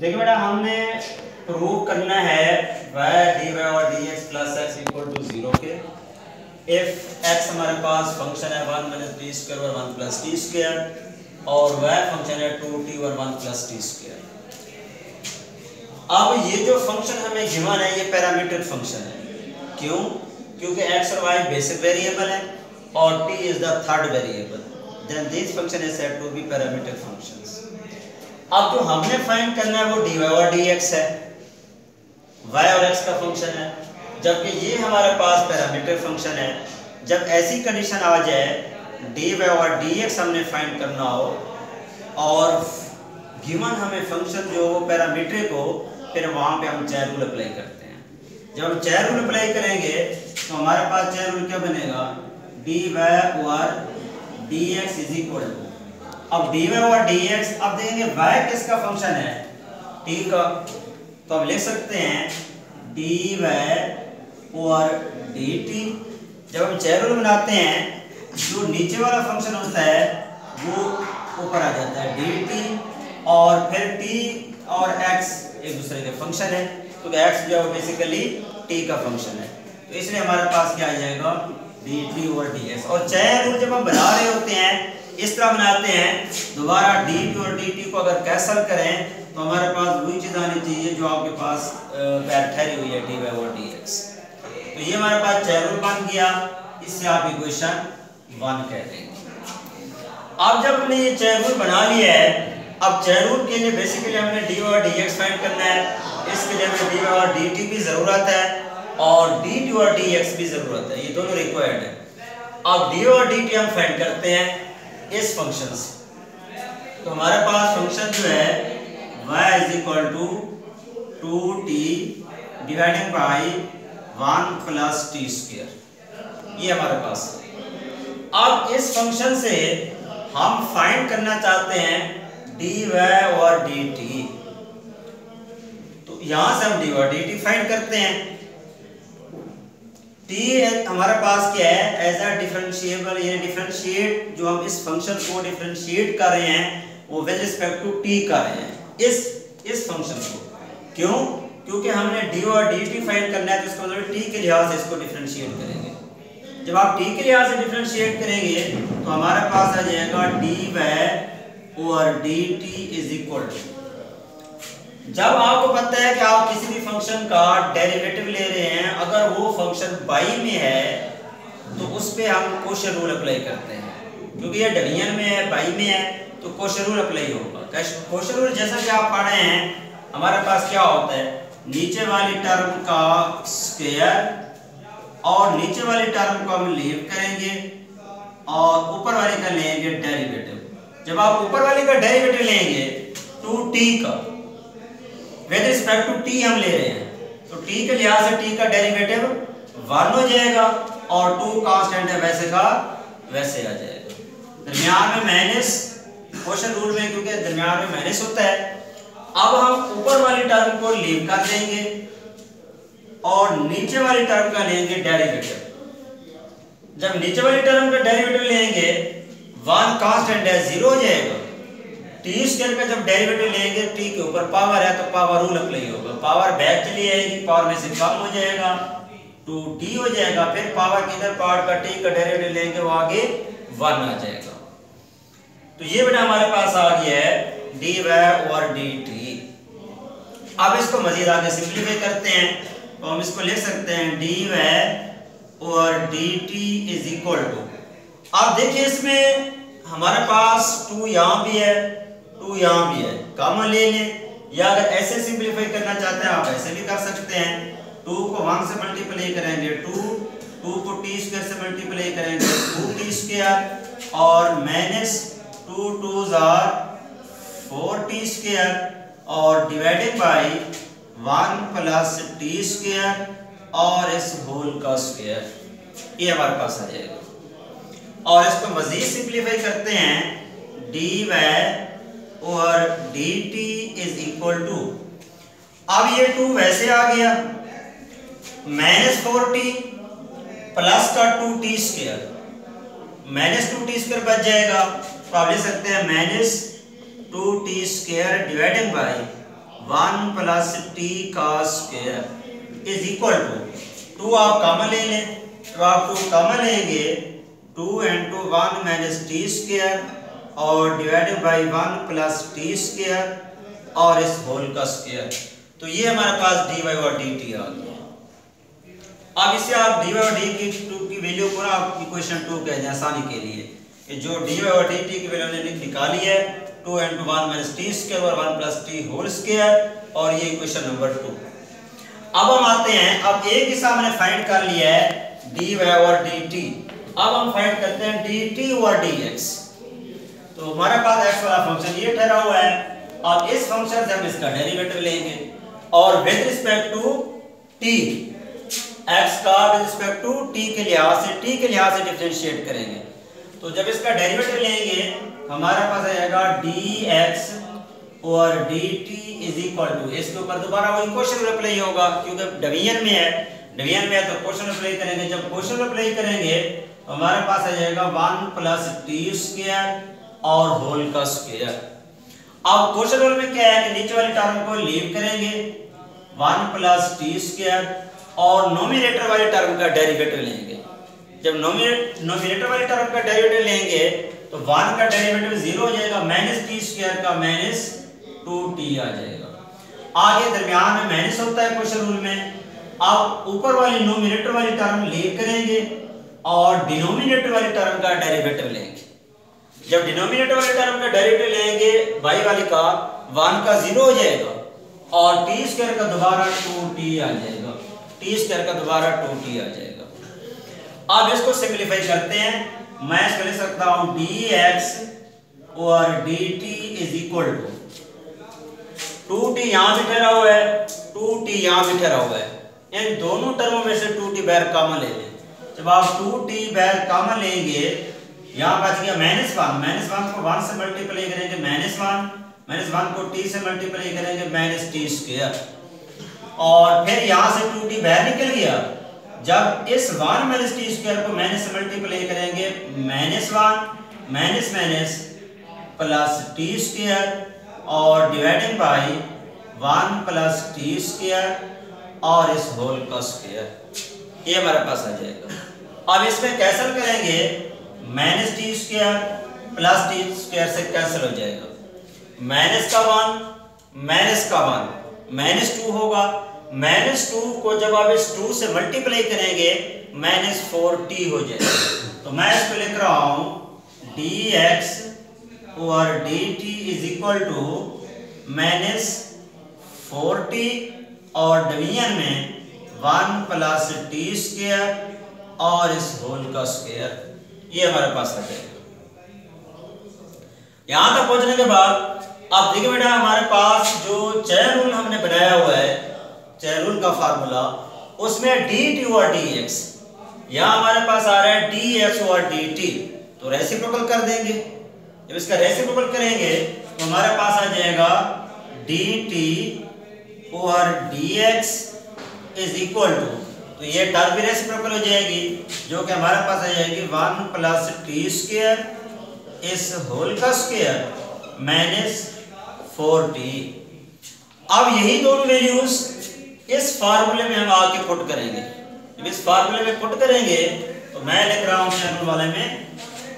देखिए बेटा हमने प्रूव करना है y dy और dx plus x equal to 0 के इफ x हमारे पास फंक्शन है 1 माइनस टी स्क्वायर और 1 प्लस टी स्क्वायर और y फंक्शन है 2t और 1 प्लस टी स्क्वायर। अब ये जो फंक्शन हमें गिवन है ये पैरामीटर फंक्शन है। क्यों? क्योंकि x और y बेसिक वेरिएबल है और t is the third variable. Then this function is said to be parameter functions. अब जो हमने फाइंड करना है वो dy और dx है, y और x का फंक्शन है, जबकि ये हमारे पास पैरामीटर फंक्शन है। जब ऐसी कंडीशन आ जाए dy और dx हमने फाइंड करना हो और गिवन हमें फंक्शन जो पैरामीटर को, फिर वहां पे हम चेन रूल अप्लाई करते हैं। जब हम चेन रूल अप्लाई करेंगे तो हमारे पास चेन रूल क्या बनेगा, dy और dx इज इक्वल टू, अब dy और dx, अब देखेंगे y किसका फंक्शन है, t का, तो हम लिख सकते हैं dy और dt। जब हम चेन रूल बनाते हैं जो नीचे वाला फंक्शन होता है वो ऊपर आ जाता है dt, और फिर t और x एक दूसरे के फंक्शन है, तो x जो है बेसिकली t का फंक्शन है, तो इसलिए हमारे पास क्या आ जाएगा dt और dx। और चेन रूल जब हम बना रहे होते हैं इस तरह बनाते हैं, दोबारा dt और dt को अगर कैंसिल करें तो हमारे पास वही चीज आनी चाहिए जो आपके पास ठहरी हुई है dy और dx। तो ये हमारे पास चेन रूल बन गया, इससे आप इक्वेशन 1 कह देंगे। अब जब हमने ये चेन रूल बना लिया है, अब चेन रूल के लिए बेसिकली हमने dy और dx फाइंड करना है, इसके लिए हमें dy और dt की जरूरत है और dt और dx भी जरूरत है, ये दोनों रिक्वायर्ड है। अब dy और dt हम फाइंड करते हैं इस फंक्शन से, तो हमारे पास फंक्शन जो है y is equal to 2t divided by 1 plus T square, ये हमारे पास है। अब इस फंक्शन से हम फाइंड करना चाहते हैं dy और dt, तो यहां से हम dy और dt फाइंड करते हैं। t हमारे पास क्या है, एज अ डिफरेंशिएबल, ये डिफरेंशिएट जो हम इस फंक्शन को डिफरेंशिएट कर रहे हैं वो विद रिस्पेक्ट टू t कर रहे हैं इस फंक्शन को। क्यों? क्योंकि हमने dy और dt फाइंड करना है, तो इसको मतलब t के लिहाज से इसको डिफरेंशिएट करेंगे। जब आप t के लिहाज से डिफरेंशिएट करेंगे तो हमारे पास आ जाएगा dy और dt इज इक्वल टू, जब आपको पता है कि आप किसी भी फंक्शन का डेरिवेटिव ले रहे हैं, अगर वो फंक्शन बाई में है तो उस पे हम कोशेन रूल अप्लाई करते हैं, क्योंकि ये डिवीजन में है, बाई में है, तो कोशेन रूल अप्लाई होगा। कोशेन रूल जैसा कि आप पढ़ रहे हैं हमारे पास क्या होता है, नीचे वाली टर्म का स्क्वायर और नीचे वाली टर्म को हम लीव करेंगे और ऊपर वाली का लेंगे डेरिवेटिव। जब आप ऊपर वाली का डेरिवेटिव लेंगे 2t का विद रिस्पेक्ट टू t हम ले रहे हैं, तो t के लिहाज से t का डेरिवेटिव 1 हो जाएगा और 2 कांस्टेंट है वैसे का वैसे आ जाएगा। दरमियान में माइनस, कोशेन रूल में क्योंकि दरमियान में माइनस होता है, अब हम ऊपर वाली टर्म को लीव कर देंगे और नीचे वाली टर्म का लेंगे डेरिवेटिव। जब नीचे वाली टर्म का डेरिवेटिव लेंगे 1 कांस्टेंट है 0 हो जाएगा, टी स्क्वायर का जब डेरिवेटिव लेंगे टी के ऊपर पावर है तो पावर रूल अप्लाई होगा, पावर बैक चली आएगी, पावर में से कम हो जाएगा 2d हो जाएगा, फिर पावर के इधर पार्ट का टी का डेरिवेटिव लेंगे वो आगे 1 आ जाएगा। तो ये बेटा हमारे पास आ गया है dy और dt। अब इसको मजीद आगे सिंपलीफाई करते हैं, तो हम इसको लिख सकते हैं dy और dt इज इक्वल टू, अब देखिए इसमें हमारे पास 2 यहाँ भी है 2 यहाँ भी है, कॉमन ले लें, या अगर ऐसे सिंपलीफाई करना चाहते हैं आप ऐसे भी कर सकते हैं। 2 को 1 से मल्टीप्लाई करेंगे 2 को t स्क्वायर से मल्टीप्लाई करेंगे 2t स्क्वायर और माइनस 2 2s आर 4t स्क्वायर और divided by 1 plus t square और इस होल का स्क्वायर, ये हमारे पास आ जाएगा। और इसको मजीद सिंपलीफाई करते हैं dy और dt इज इक्वल टू, अब ये 2 वैसे आ गया -4t प्लस का 2t स्क्वायर, -2t स्क्वायर बच जाएगा, तो आप लिख सकते हैं -2t square divided by 1 plus T का स्क्वायर इज इक्वल टू 2 आप कॉमन ले लें, तो आप 2 कॉमन लेंगे 2 इंटू 1 माइनस टी स्क्वायर और divided by 1 plus T square और इस होल का स्क्वायर। तो ये हमारे पास dy और dt आ गया। अब इससे आप dy और dt की वैल्यू को ना आप इक्वेशन 2 कह दें आसानी के लिए कि जो dy और dt की वैल्यू हमने निकाली है 2 इंटू 1 माइनस टी स्क्वायर और 1 प्लस टी होल स्क्वायर और ये इक्वेशन नंबर 2। अब हम आते हैं, अब एक हिस्सा हमने फाइंड कर लिया है dy और dt। अब हम फाइंड करते हैं dt और dx। तो हमारे पास x वाला फंक्शन ये ठहरा हुआ है और इस फंक्शन से हम इसका डेरिवेटिव लेंगे और with respect to t, x का विद रिस्पेक्ट टू t के लिहाज से डिफरेंशिएट करेंगे। तो जब इसका डेरिवेटिव लेंगे हमारे पास आ जाएगा dx और dt इज इक्वल टू, इसके ऊपर दोबारा वही क्वेश्चन अप्लाई होगा क्योंकि डिवीजन में है तो क्वेश्चन अप्लाई करेंगे। जब क्वेश्चन अप्लाई करेंगे तो हमारे पास आ जाएगा 1 प्लस टी स्क्वायर और होल का स्क्वायर। अब क्वेश्चन रूल में क्या है कि नीचे वाली टर्म को लीव करेंगे 1 प्लस टी स्क्वायर और नोमिनेटर वाली टर्म का डेरिवेटिव लेंगे। जब नोमिनेटर वाली टर्म का डेरिवेटिव लेंगे तो 1 का डेरिवेटिव 0 हो जाएगा, माइनस टी स्क्वायर का माइनस 2t आ जाएगा। आगे दरमियान में माइनस होता है क्वेश्चन रूल में। अब ऊपर वाली नोमिनेटर वाली टर्म लीव करेंगे और डिनोमिनेटर वाली टर्म का डेरिवेटिव लेंगे। जब डिनोमिनेटर वाले टर्म का डेरिवेटिव लेंगे y वाली का 1 का 0 हो जाएगा और t स्क्वायर का दोबारा 2t आ जाएगा, t स्क्वायर का दोबारा 2t आ जाएगा। अब इसको सिंपलीफाई करते हैं, मैं इसको लिख सकता हूं dx और dt is equal to 2t यहां भी ठहरा हुआ है, 2t यहां भी ठहरा हुआ है, इन दोनों टर्मों में से 2t बाहर कॉमन ले लें। जब आप 2t बाहर कॉमन लेंगे यहाँ बच गया -1 को 1 से मल्टीप्लाई करेंगे -1 को t से मल्टीप्लाई करेंगे माइनस टी स्क्वायर और फिर यहाँ से 2t बाहर निकल गया। जब इस 1 माइनस टी स्क्वायर को माइनस से मल्टीप्लाई करेंगे -1 माइनस प्लस टी स्क्वायर और dividing by 1 plus T square और इस होल का स्क्वायर, ये हमारे पास आ जाएगा। अब इसमें कैंसिल करेंगे, minus T square plus T square से कैंसिल हो जाएगा, माइनस का 1 माइनस 2 होगा, -2 को जब आप इस 2 से मल्टीप्लाई करेंगे -4t हो जाएगा। तो मैं इसको लिख रहा हूं dx और dt is equal to -4t और डिवीजन में 1 प्लस टी स्क्वायर और इस होल का स्क्वायर, ये हमारे पास आ जाएगा। यहां तक पहुंचने के बाद अब देखिए बेटा हमारे पास जो चेन रूल हमने बनाया हुआ है, चेन रूल का फार्मूला, उसमें dt और dx, यहां हमारे पास आ रहा है dx और dt, तो रेसिप्रोकल कर देंगे। जब इसका रेसिप्रोकल करेंगे तो हमारे पास आ जाएगा dt और dx इज इक्वल टू, तो ये टर्म भी रेसिप्रोकल हो जाएगी जो कि हमारे पास आ जाएगी 1 प्लस टी स्क्वायर इस होल का स्क्वायर माइनस 4t। अब यही दोनों वैल्यूज इस फार्मूले में हम आके पुट करेंगे। जब इस फार्मूले में पुट करेंगे तो मैं लिख रहा हूं चैनल वाले में,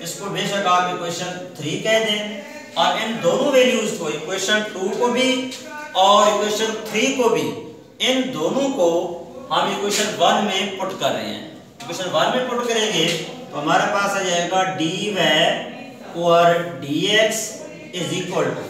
इसको बेशक आप इक्वेशन 3 कह दें और इन दोनों वैल्यूज को, इक्वेशन 2 को भी और इक्वेशन 3 को भी, इन दोनों को हम इक्वेशन 1 में पुट कर रहे हैं। इक्वेशन 1 में पुट करेंगे तो हमारे पास आ जाएगा dy और dx इज इक्वल टू,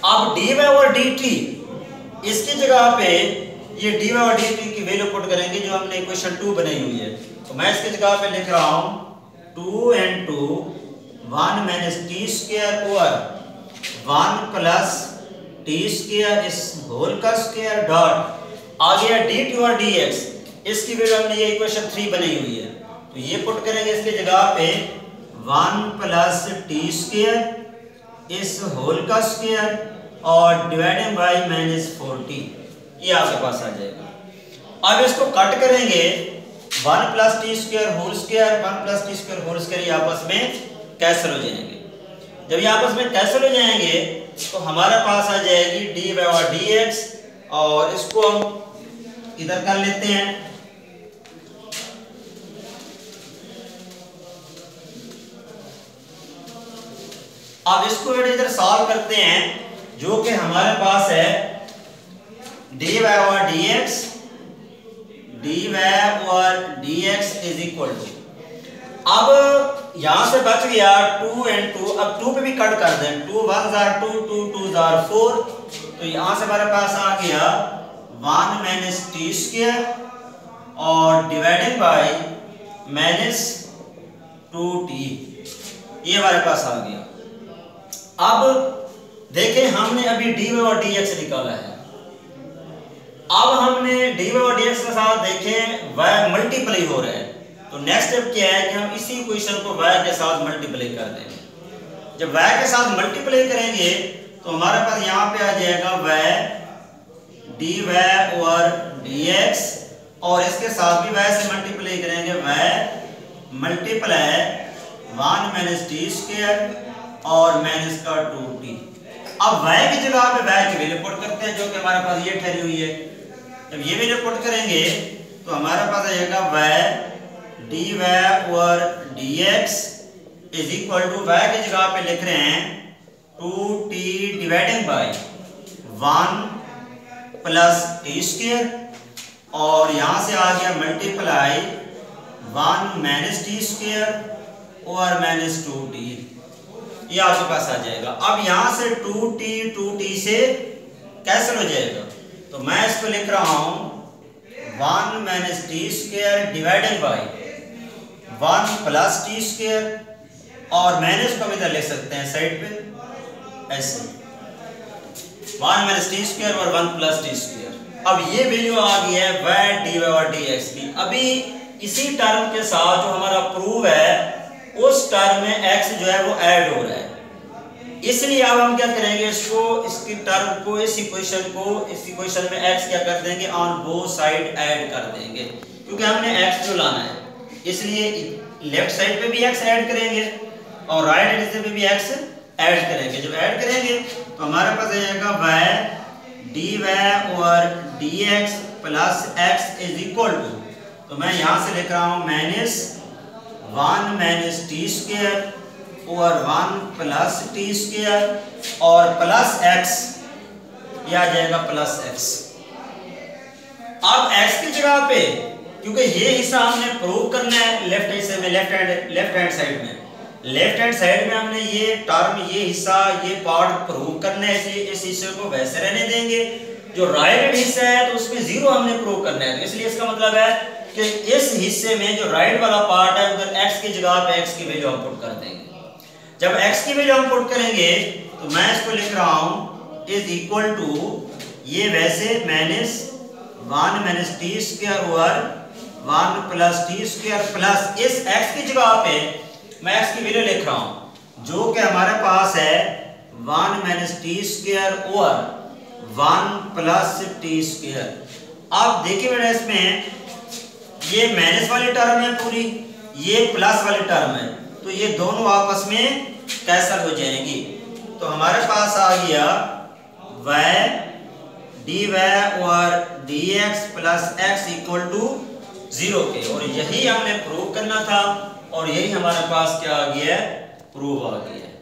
अब dy और dt इसकी जगह पे ये dy और dt की वैल्यू पुट करेंगे जो हमने इक्वेशन 2 बनाई हुई है। तो मैं इसकी जगह पे लिख रहा हूं 2 into 1 minus t square over 1 plus t square इस होल का स्क्वायर डॉट आ गया dt और dx, इसकी वैल्यू हमने ये इक्वेशन 3 बनाई हुई है, तो ये पुट करेंगे इसकी जगह पे 1 प्लस टी स्क्वायर इस होल का स्क्वायर और डिवाइडेड बाई -4t, ये आपके पास आ जाएगा। अब इसको कट करेंगे 1 plus T square whole square 1 plus T square whole square आपस में कैंसिल हो जाएंगे। जब ये आपस में कैंसिल हो जाएंगे तो हमारे पास आ जाएगी dy और dx, और इसको हम इधर कर लेते हैं। अब इसको इधर सॉल्व करते हैं, जो कि हमारे पास है dy और dx इज इक्वल टू, अब यहां से बच गया 2 and 2, अब 2 पे भी कट कर दें, 2 1s are 2, 2 2s are 4, तो यहां से हमारे पास आ गया 1 माइनस टी स्क्वायर और डिवाइडेड बाय माइनस 2t, ये हमारे पास आ गया। अब देखें हमने अभी dy और dx निकाला है, अब हमने dy और dx के साथ देखें y मल्टीप्लाई हो रहा है, तो नेक्स्ट स्टेप क्या है कि हम इसी इक्वेशन को y के साथ मल्टीप्लाई कर देंगे। जब y के साथ मल्टीप्लाई करेंगे तो हमारे पास यहाँ पे आ जाएगा y dy और dx, और इसके साथ भी y से मल्टीप्लाई करेंगे y multiply 1 minus T square और माइनस का 2t। अब y की जगह पे y की वैल्यू पुट करते हैं, जो कि हमारे पास ये ठहरी हुई है। जब ये वैल्यू पुट करेंगे तो हमारे पास आ जाएगा y dy और dx is equal to, y की जगह पे लिख रहे हैं 2t dividing by 1 plus T square, और यहां से आ गया मल्टीप्लाई 1 माइनस टी स्क्वायर और माइनस 2t, ये आपके पास आ जाएगा। अब यहां से 2t से कैंसिल हो जाएगा, तो मैं इसको लिख रहा हूं 1 minus T square divided by 1 plus T square, और माइनस को हम इधर लिख सकते हैं साइड पे ऐसे 1 माइनस टी स्क्वायर और 1 प्लस टी स्क्वायर। अब ये वैल्यू आ गई है y dy और dx की। अभी इसी टर्म के साथ जो हमारा प्रूव है उस टर्म में x जो है वो ऐड हो रहा है, इसलिए अब हम क्या करेंगे, इसको इसकी टर्म को इस इक्वेशन में x क्या कर देंगे, ऑन बोथ साइड ऐड कर देंगे, क्योंकि हमने x जो लाना है, इसलिए लेफ्ट साइड पे भी x ऐड करेंगे और राइट हिस्से पे भी x ऐड करेंगे। जब ऐड करेंगे तो हमारे पास आ जाएगा y dy और dx plus x is equal to, तो मैं यहां से लिख रहा हूं माइनस 1 माइनस टी स्क्वायर और 1 प्लस टी स्क्वायर और प्लस x, ये आ जाएगा प्लस x। अब x की जगह पे, क्योंकि ये हिस्सा हमने प्रूव करना है लेफ्ट हिस्से में, लेफ्ट हैंड साइड में हमने ये टर्म, ये हिस्सा, ये पार्ट प्रूव करना है, इसलिए इस हिस्से को वैसे रहने देंगे। जो राइट हिस्सा है तो उसमें 0 हमने प्रूव करना है, तो इसलिए इसका मतलब है कि इस हिस्से में जो राइट वाला पार्ट है उधर x की जगह पे x की वैल्यू हम पुट कर देंगे। जब x की वैल्यू हम पुट करेंगे तो मैं इसको लिख रहा हूं इज इक्वल टू, ये वैसे माइनस 1 माइनस टी स्क्वायर और 1 प्लस टी स्क्वायर प्लस इस x की जगह पे मैं x की वैल्यू लिख रहा हूं, जो कि हमारे पास है 1 माइनस टी स्क्वायर और 1 प्लस टी स्क्वायर। अब देखिए बेटा, इसमें ये माइनस वाली टर्म है पूरी, ये प्लस वाली टर्म है, तो ये दोनों आपस में कैंसिल हो जाएंगी। तो हमारे पास आ गया y dy और dx plus x equal to 0 के, और यही हमने प्रूव करना था, और यही हमारे पास क्या आ गया है, प्रूव आ गया है।